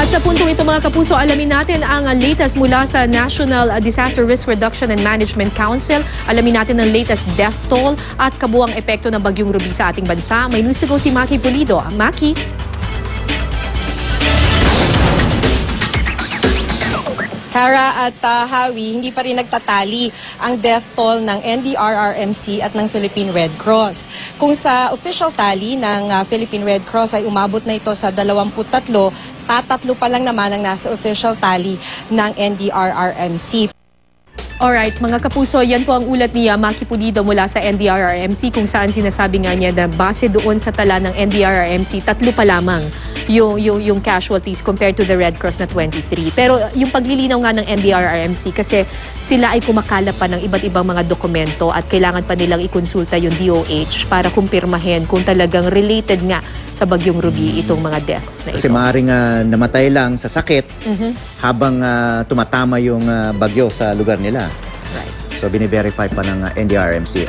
At sa puntong ito mga kapuso, alamin natin ang latest mula sa National Disaster Risk Reduction and Management Council. Alamin natin ang latest death toll at kabuang epekto ng Bagyong Ruby sa ating bansa. May news to go si Maki Pulido. Maki? Kara at Hawi, hindi pa rin nagtatali ang death toll ng NDRRMC at ng Philippine Red Cross. Kung sa official tally ng Philippine Red Cross ay umabot na ito sa 23, tatatlo pa lang naman ang nasa official tally ng NDRRMC. Alright, mga kapuso, yan po ang ulat ni Maki Pulido mula sa NDRRMC kung saan sinasabi nga niya na base doon sa tala ng NDRRMC, 3 pa lamang yung casualties compared to the Red Cross na 23. Pero yung paglilinaw nga ng NDRRMC kasi sila ay kumakalap pa ng iba't ibang mga dokumento at kailangan pa nilang ikonsulta yung DOH para kumpirmahin kung talagang related nga sa Bagyong Ruby itong mga deaths na ito. Kasi maaaring namatay lang sa sakit habang tumatama yung bagyo sa lugar nila. Right. So bini-verify pa ng NDRRMC.